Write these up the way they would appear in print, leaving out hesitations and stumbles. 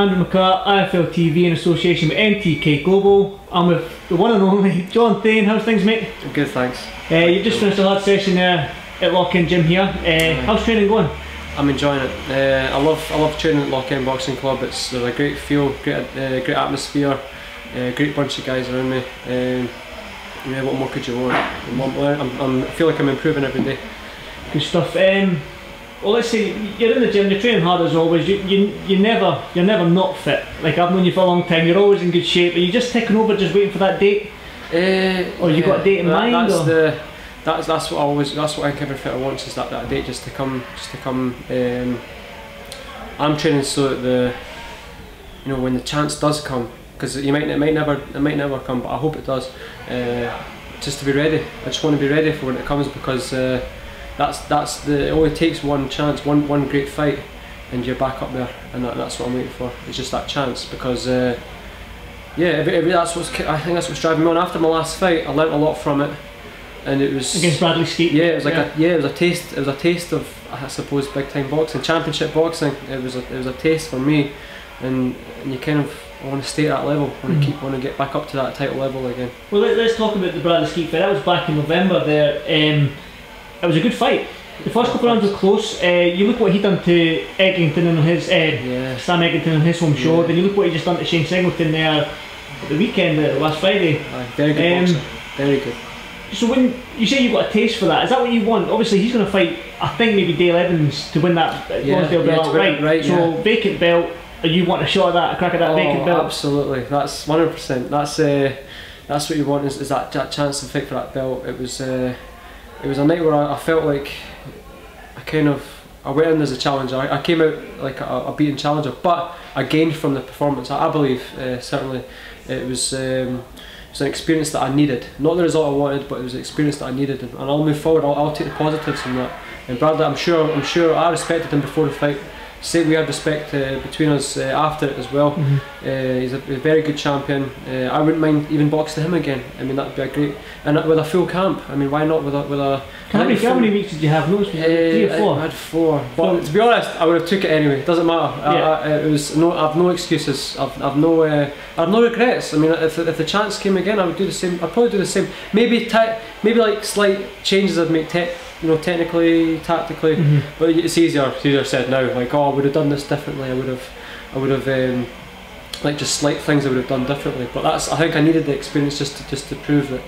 Andrew McCart, IFL TV in association with NTK Global. I'm with the one and only John THAIN. How's things, mate? Good, thanks. You've just finished a hard session there at Lock-In Gym here. How's training going? I'm enjoying it. I love training at Lock-In Boxing Club. There's a great feel, great atmosphere, great bunch of guys around me. Yeah, what more could you want? I feel like I'm improving every day. Good stuff. Well, let's say you're in the gym, you're training hard as always. You're never not fit. Like, I've known you for a long time. You're always in good shape. Are you just taking over, just waiting for that date? Or you got a date in mind? That's what I think every fighter wants, is that date just to come. I'm training so that when the chance does come, because it might never come, but I hope it does. Just to be ready. I just want to be ready for when it comes, because it only takes one chance, one great fight, and you're back up there, and that's what I'm waiting for. It's just that chance, because I think that's what's driving me on. After my last fight, I learnt a lot from it, and it was against Bradley Skeete. Yeah, it was like it was a taste of, I suppose, big time boxing, championship boxing. It was a taste for me, and you kind of want to stay at that level, want to get back up to that title level again. Well, let's talk about the Bradley Skeete fight. That was back in November there. It was a good fight. The first couple of rounds were close. You look what he done to Eglinton on his Sam Eglinton on his home show. Then you look what he just done to Shane Singleton there at the weekend, last Friday. Very good boxer. Very good. So when you say you've got a taste for that, is that what you want? Obviously he's going to fight, I think, maybe Dale Evans to win that Lonsdale belt, right? So vacant belt. Are you want a shot at that, a crack at that vacant belt? Absolutely. That's 100%. That's what you want, is that chance to fight for that belt. It was a night where I felt like I went in as a challenger. I came out like a beaten challenger, but I gained from the performance. I believe certainly it was an experience that I needed. Not the result I wanted, but it was an experience that I needed, and I'll move forward. I'll take the positives from that. And Bradley, I'm sure I respected him before the fight. We had respect between us after it as well. He's a very good champion. I wouldn't mind even boxing him again. I mean, that'd be a great, and with a full camp. I mean, why not with a? How many weeks did you have? No, 3 or 4. I had 4. But to be honest, I would have took it anyway. It doesn't matter. I've no excuses. I've no regrets. I mean, if the chance came again, I would do the same. I'd probably do the same. Maybe like slight changes I'd make. Technically, tactically, but it's easier said now. Like, oh, I would have done this differently. I would have like just slight things I would have done differently. But I think I needed the experience just to prove that,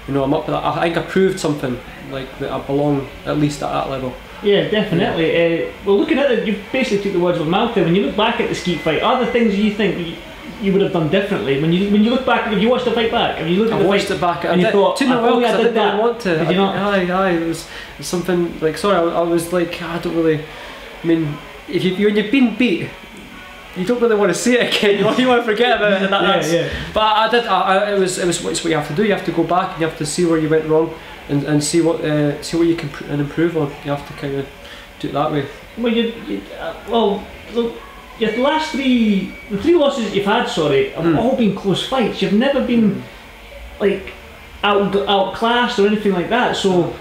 I'm up. I think I proved something, like that I belong at least at that level. Yeah, definitely. Well, looking at it, you basically took the words of my mouth there. When you look back at the Skeete fight, are there things you think you would have done differently when you look back? If you watched the fight back, have you looked at the fight it back and you thought, I did that? Want to. Did you not? Aye, it was something like, sorry, I was like, I don't really. I mean, when you've been beat, you don't really want to see it again. You want to forget about it. But I did. It's what you have to do. You have to go back and you have to see where you went wrong and see what you can improve on. You have to kind of do it that way. Well, look. The last the 3 losses that you've had, have all been close fights. You've never been like outclassed or anything like that. So,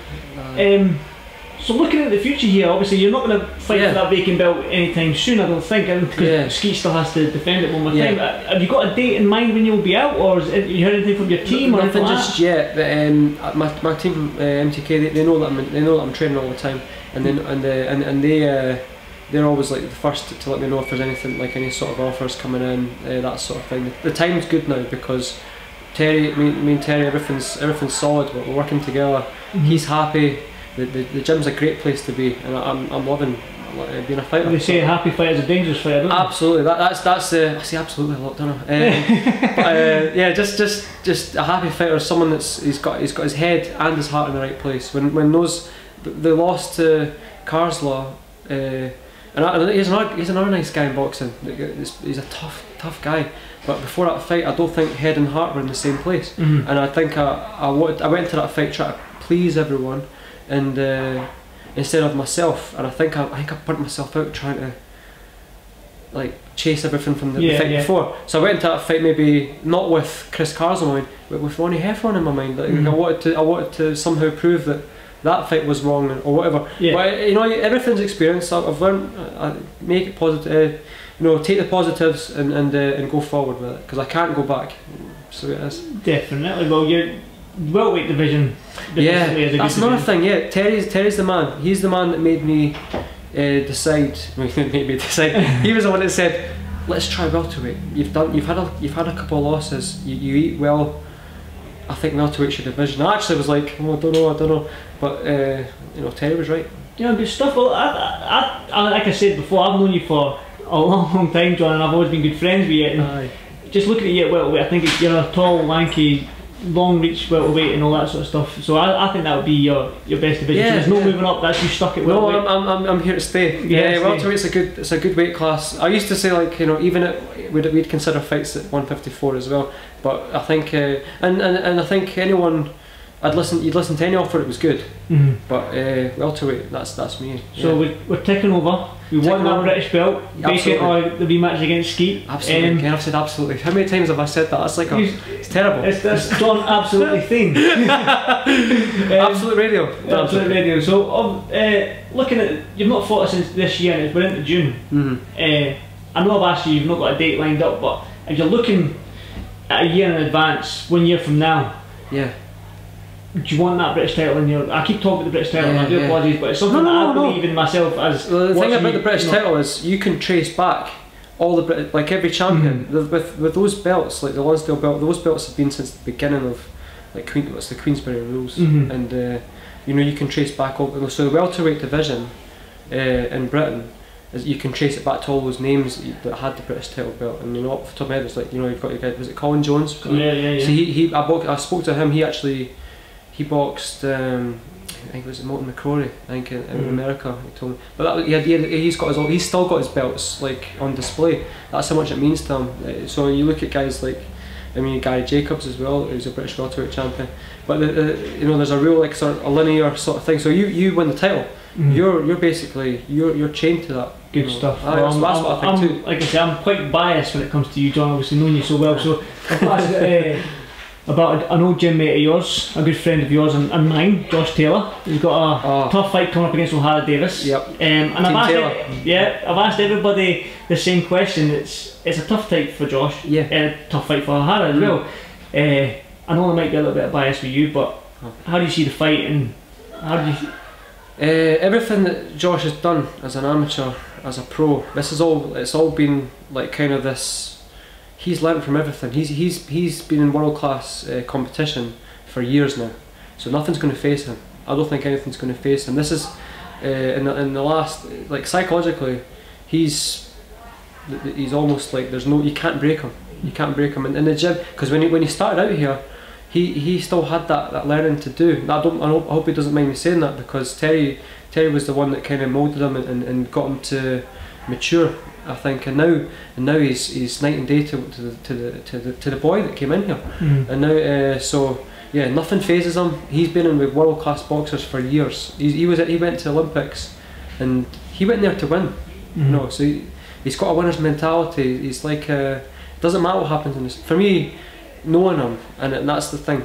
so looking at the future here, obviously you're not going to fight for that vacant belt anytime soon. I don't think, because Skeete still has to defend it one more time. Have you got a date in mind when you'll be out, or have you heard anything from your team? Nothing just yet. But my team, MTK, they know that I'm training all the time, and they're always like the first to let me know if there's anything, like any sort of offers coming in, that sort of thing. The time's good now, because me and Terry, everything's solid. We're working together. He's happy. The gym's a great place to be, and I'm loving being a fighter. They say a happy fighter is a dangerous fighter, don't they? Absolutely. I say absolutely a lot, don't I? Yeah, just a happy fighter, someone he's got his head and his heart in the right place. When they lost to Carslaw. And he's another nice guy in boxing. He's a tough guy. But before that fight, I don't think head and heart were in the same place. And I think I went to that fight trying to please everyone, and instead of myself. And I think I burnt myself out trying to like chase everything from the fight before. So I went into that fight maybe not with Chris Carr's in my mind, but with Ronnie Heffron in my mind. Like, I wanted to somehow prove that fight was wrong or whatever. But everything's experience. I've learned. Make it positive. you know, take the positives and go forward with it, because I can't go back. So it is. Definitely. Well, your welterweight division. Yeah, that's another thing. Yeah, Terry's the man. He's the man that made me decide. Well, he didn't make me decide. He was the one that said, "Let's try welterweight. You've had a couple of losses. You eat well. I think welterweight's your division." I actually was like, "Oh, I don't know," but you know, Terry was right. Yeah, good stuff. Well, I like I said before, I've known you for a long time, John, and I've always been good friends with you. And just looking at you at welterweight, I think you're a tall, lanky, long reach welterweight and all that sort of stuff. So I think that would be your best division. Yeah, so there's no moving up. That's you stuck at welterweight. No, I'm here to stay. Yeah, welterweight's a good weight class. I used to say, like, you know, even we'd consider fights at 154 as well. But I think and I think anyone you'd listen to any offer, it was good. But welterweight, that's me. So we're ticking over. We won that British belt, vacant or the rematch against Skeete. Absolutely. Again, I've said absolutely. How many times have I said that? That's like it's terrible. It's this John absolutely thing. Absolute radio. Absolute radio. So looking at, you've not fought since this year, and we're into June. I know I've asked you, you've not got a date lined up, but if you're looking at a year in advance, 1 year from now, yeah, do you want that British title in your... I keep talking about the British title, and I do apologise, but it's something that I believe in myself as... Well, the thing about the British title is you can trace back all the like every champion with those belts, like the Lonsdale belt. Those belts have been since the beginning of like what's the Queensberry rules, and you know, you can trace back all. So the welterweight division in Britain, you can trace it back to all those names that had the British title belt. And you know, off the top of my head, it's like, you know, you've got your guy, was it Colin Jones? Yeah. So I spoke to him. He boxed, I think it was Morton McCrory, I think in America. He told me, but he's still got his belts like on display. That's how much it means to him. So you look at guys like, I mean, Gary Jacobs as well, who's a British welterweight champion. But you know, there's a real, like, sort of a linear sort of thing. So you win the title, you're basically you're chained to that. Good stuff. Well, that's what I think too. Like I say, I'm quite biased when it comes to you, John. Obviously, knowing you so well. So I've got about an old gym mate of yours, a good friend of yours and mine, Josh Taylor. He's got a tough fight coming up against O'Hara Davies. Yep. And I've asked everybody the same question. It's a tough fight for Josh. Yeah. Tough fight for O'Hara as well. I know there might be a little bit of bias with you, but how do you see the fight, and how do you? Everything that Josh has done as an amateur, as a pro, it's all been like kind of this. He's learned from everything. He's been in world class competition for years now, so nothing's going to face him. I don't think anything's going to face him. This is in the last, like, psychologically, he's almost like you can't break him. You can't break him in the gym, because when he started out here, he still had that learning to do. I hope he doesn't mind me saying that, because Terry was the one that kind of moulded him and got him to mature, I think, and now he's night and day to the boy that came in here, and now so yeah, nothing phases him. He's been in with world class boxers for years. He went to the Olympics, and he went there to win. You know, so he's got a winner's mentality. He's like, it doesn't matter what happens in this. For me, knowing him, and that's the thing.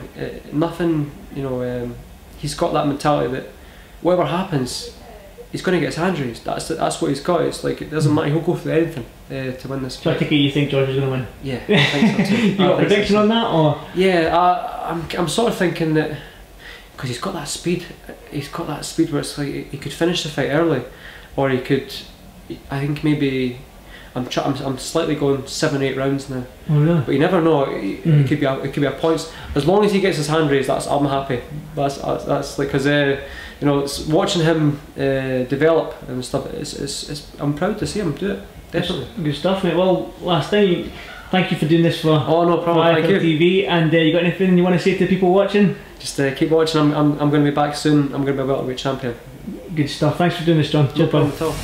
Nothing, you know. He's got that mentality that whatever happens, he's going to get his hand raised. That's what he's got. It's like, it doesn't matter. He'll go through anything to win this. So I take it you think George is going to win? Yeah, I think so too. You got a prediction on that, or? Yeah, I'm sort of thinking that because he's got that speed. He's got that speed where it's like he could finish the fight early, or he could. I think maybe I'm slightly going 7-8 rounds now. Oh really? But you never know. It could be a points. As long as he gets his hand raised, I'm happy. That's like, because you know, watching him develop and stuff. I'm proud to see him do it. Definitely. Good stuff, mate. Well, last time, thank you for doing this for no problem. Thank you. TV. And you got anything you want to say to people watching? Just keep watching. I'm going to be back soon. I'm going to be a welterweight champion. Good stuff. Thanks for doing this, John. No problem at all.